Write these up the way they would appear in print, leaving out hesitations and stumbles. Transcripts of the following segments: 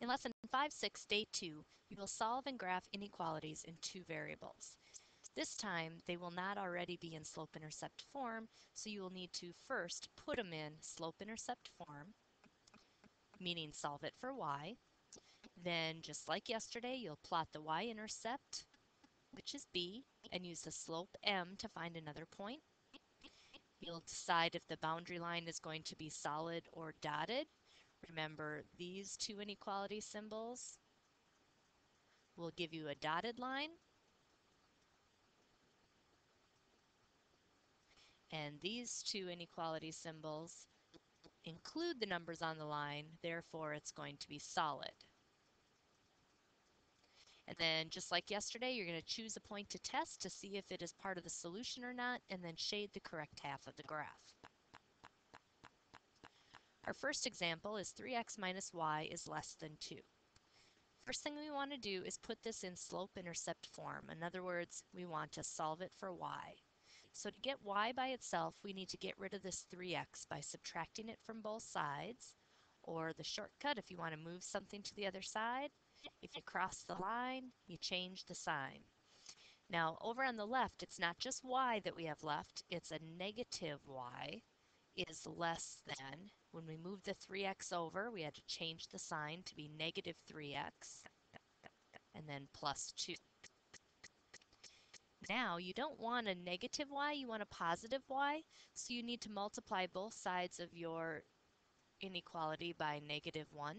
In Lesson 5-6, Day 2, you will solve and graph inequalities in two variables. This time, they will not already be in slope-intercept form, so you will need to first put them in slope-intercept form, meaning solve it for y. Then, just like yesterday, you'll plot the y-intercept, which is b, and use the slope m to find another point. You'll decide if the boundary line is going to be solid or dotted. Remember, these two inequality symbols will give you a dotted line, and these two inequality symbols include the numbers on the line, therefore it's going to be solid. And then just like yesterday, you're going to choose a point to test to see if it is part of the solution or not, and then shade the correct half of the graph. Our first example is 3x minus y is less than 2. First thing we want to do is put this in slope-intercept form. In other words, we want to solve it for y. So to get y by itself, we need to get rid of this 3x by subtracting it from both sides, or the shortcut if you want to move something to the other side. If you cross the line, you change the sign. Now over on the left, it's not just y that we have left, it's a negative y is less than. When we move the 3x over, we had to change the sign to be negative 3x and then plus 2. Now you don't want a negative y, you want a positive y, so you need to multiply both sides of your inequality by negative 1.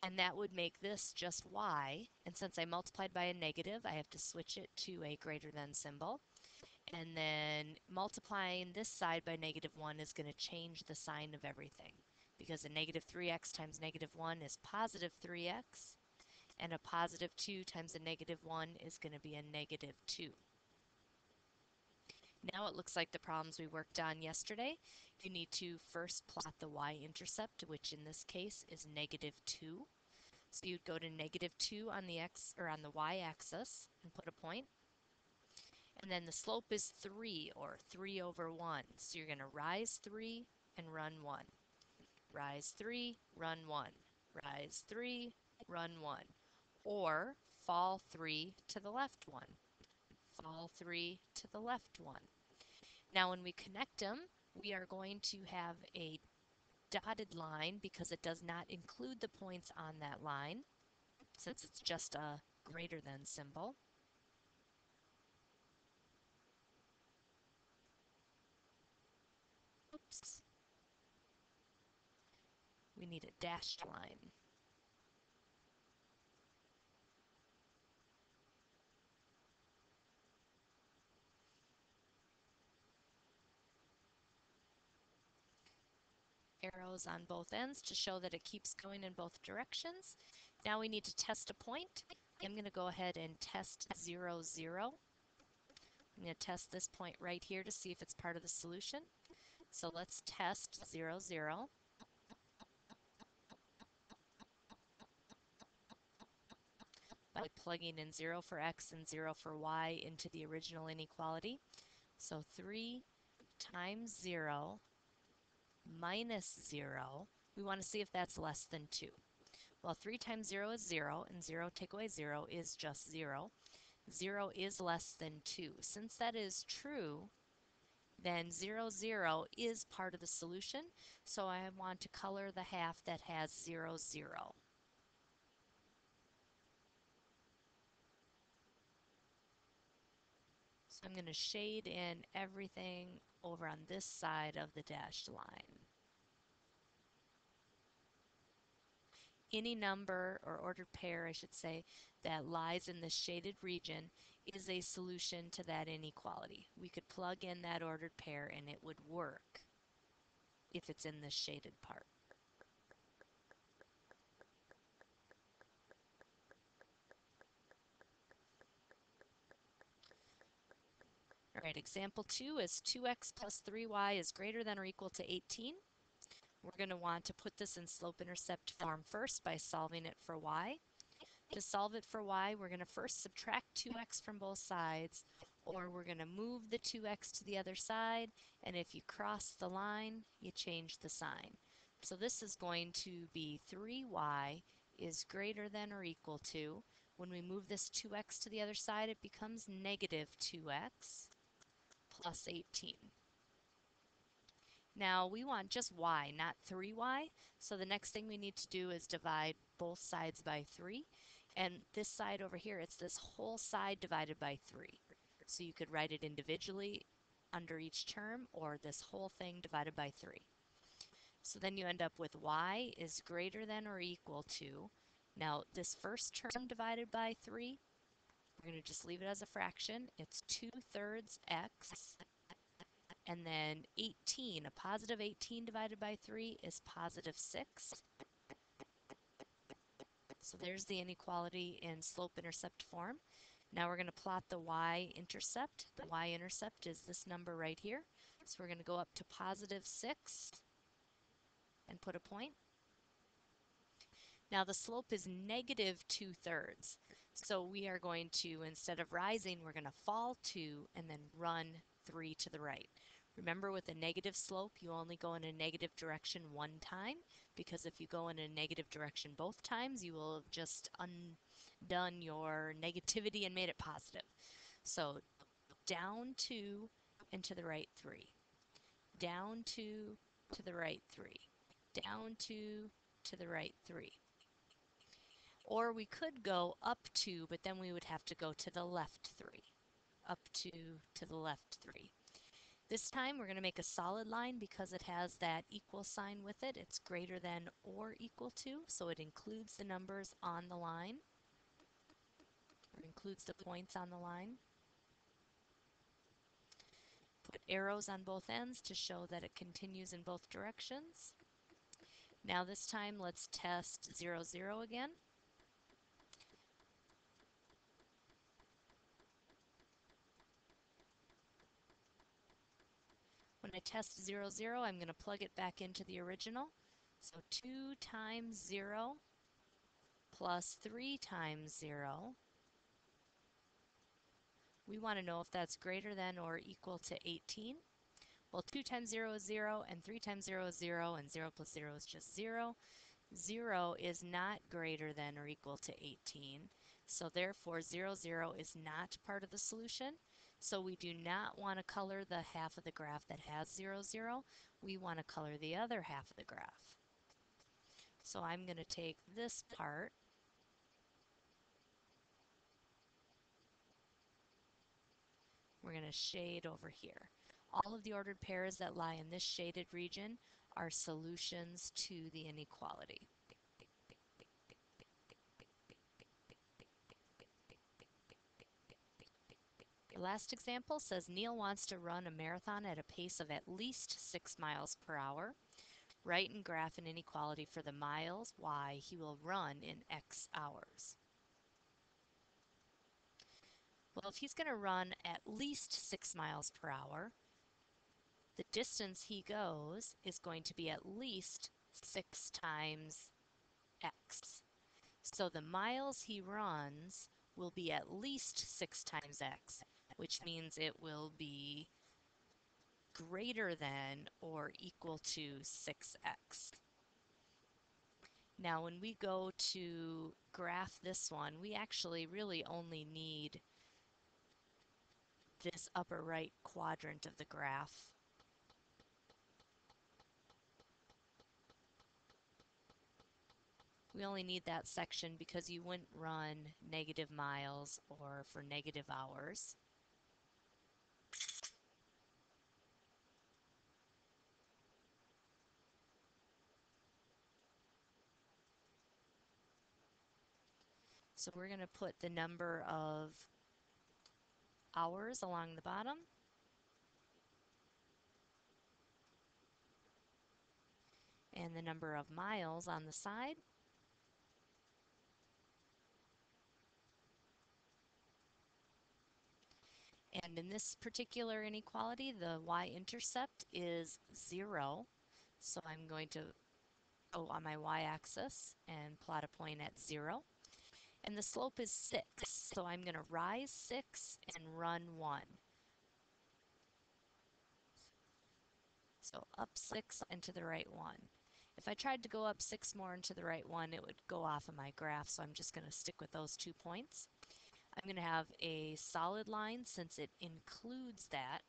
And that would make this just y, and since I multiplied by a negative, I have to switch it to a greater than symbol. And then multiplying this side by negative 1 is going to change the sign of everything, because a negative 3x times negative 1 is positive 3x, and a positive 2 times a negative 1 is going to be a negative 2. Now it looks like the problems we worked on yesterday. You need to first plot the y-intercept, which in this case is negative 2. So you'd go to negative 2 on the x or on the y-axis and put a point. And then the slope is 3, or 3 over 1. So you're going to rise 3 and run 1. Rise 3, run 1. Rise 3, run 1. Or fall 3 to the left 1. Fall 3 to the left 1. Now when we connect them, we are going to have a dotted line because it does not include the points on that line, since it's just a greater than symbol. Oops. We need a dashed line. Arrows on both ends to show that it keeps going in both directions. Now we need to test a point. I'm going to go ahead and test 0, 0. I'm going to test this point right here to see if it's part of the solution. So let's test 0, 0. By plugging in 0 for x and 0 for y into the original inequality. So 3 times 0 minus 0, we want to see if that's less than 2. Well, 3 times 0 is 0, and 0 take away 0 is just 0. 0 is less than 2. Since that is true, then 0, 0 is part of the solution, so I want to color the half that has 0, 0. So I'm going to shade in everything over on this side of the dashed line. Any number, or ordered pair I should say, that lies in the shaded region is a solution to that inequality. We could plug in that ordered pair and it would work if it's in the shaded part. All right, example 2 is 2x plus 3y is greater than or equal to 18. We're going to want to put this in slope-intercept form first by solving it for y. To solve it for y, we're going to first subtract 2x from both sides, or we're going to move the 2x to the other side, and if you cross the line, you change the sign. So this is going to be 3y is greater than or equal to, when we move this 2x to the other side, it becomes negative 2x plus 18. Now we want just y, not 3y, so the next thing we need to do is divide both sides by 3. And this side over here, it's this whole side divided by 3. So you could write it individually under each term, or this whole thing divided by 3. So then you end up with y is greater than or equal to, now this first term divided by 3, we're going to just leave it as a fraction. It's 2/3 x, and then 18, a positive 18 divided by 3 is positive 6. So there's the inequality in slope-intercept form. Now we're going to plot the y-intercept. The y-intercept is this number right here. So we're going to go up to positive 6 and put a point. Now the slope is negative 2/3. So we are going to, instead of rising, we're going to fall 2 and then run 3 to the right. Remember, with a negative slope, you only go in a negative direction one time, because if you go in a negative direction both times, you will have just undone your negativity and made it positive. So down 2 and to the right 3. Down 2 to the right 3. Down 2 to the right 3. Or we could go up 2, but then we would have to go to the left 3. Up 2 to the left 3. This time we're going to make a solid line because it has that equal sign with it. It's greater than or equal to, so it includes the numbers on the line, or includes the points on the line. Put arrows on both ends to show that it continues in both directions. Now this time let's test 0, 0 again. When I test 0, 0, I'm going to plug it back into the original. So 2 times 0 plus 3 times 0. We want to know if that's greater than or equal to 18. Well, 2 times 0 is 0, and 3 times 0 is 0, and 0 plus 0 is just 0. 0 is not greater than or equal to 18. So therefore, 0, 0 is not part of the solution. So we do not want to color the half of the graph that has 0, 0. We want to color the other half of the graph. So I'm going to take this part, we're going to shade over here. All of the ordered pairs that lie in this shaded region are solutions to the inequality. The last example says Neil wants to run a marathon at a pace of at least 6 miles per hour. Write and graph an inequality for the miles y he will run in X hours. Well, if he's going to run at least 6 miles per hour, the distance he goes is going to be at least 6 times x. So the miles he runs will be at least 6 times x, which means it will be greater than or equal to 6x. Now when we go to graph this one, we actually really only need this upper right quadrant of the graph. We only need that section because you wouldn't run negative miles or for negative hours. So we're going to put the number of hours along the bottom, and the number of miles on the side. And in this particular inequality, the y-intercept is 0. So I'm going to go on my y-axis and plot a point at 0. And the slope is 6. So I'm going to rise 6 and run 1. So up 6 and to the right 1. If I tried to go up 6 more and to the right 1, it would go off of my graph, so I'm just going to stick with those 2 points. I'm going to have a solid line since it includes that.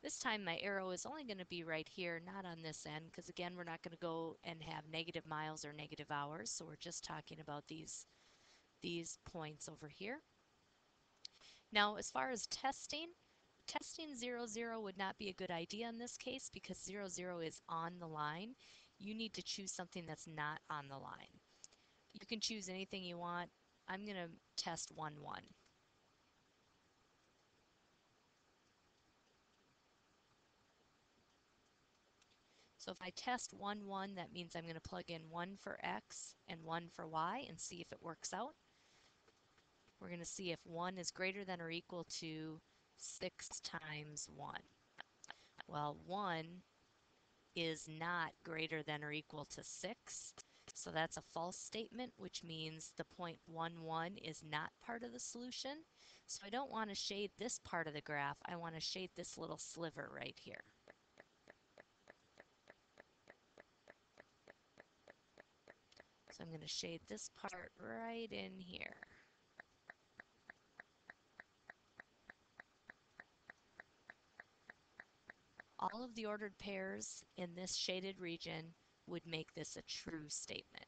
This time my arrow is only going to be right here, not on this end, because again, we're not going to go and have negative miles or negative hours, so we're just talking about these points over here. Now, as far as testing 0, 0 would not be a good idea in this case because 0, 0 is on the line. You need to choose something that's not on the line. You can choose anything you want. I'm going to test 1, 1. So if I test 1, 1, that means I'm going to plug in 1 for x and 1 for y and see if it works out. We're going to see if 1 is greater than or equal to 6 times 1. Well, 1 is not greater than or equal to 6. So that's a false statement, which means the point 1, 1 is not part of the solution. So I don't want to shade this part of the graph. I want to shade this little sliver right here. So I'm going to shade this part right in here. All of the ordered pairs in this shaded region would make this a true statement.